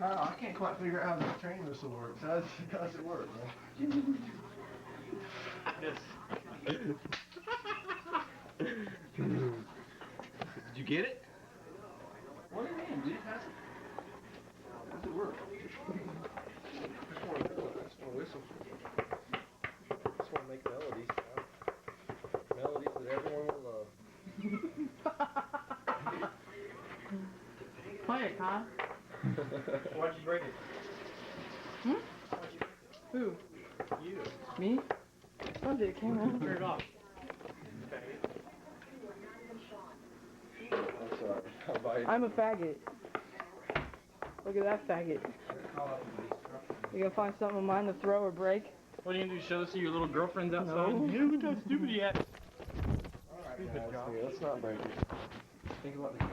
I can't quite figure out how this train whistle works. How's it work, man? Yes. Did you get it? What do you mean, dude? How's it work? Just want to whistle. Just want to make melodies. Melodies that everyone will love. Play it, Kyle. Why'd you break it? Hmm? Who? You. Me? Oh, dude, it came out. Turn it off. I'm sorry. I'll buy you. I'm a faggot. Look at that faggot. You gonna find something of mine to throw or break? What are you gonna do? Show this to your little girlfriends outside? No. Yeah, look how stupid he acts. Alright, guys, let's not break it. Think about the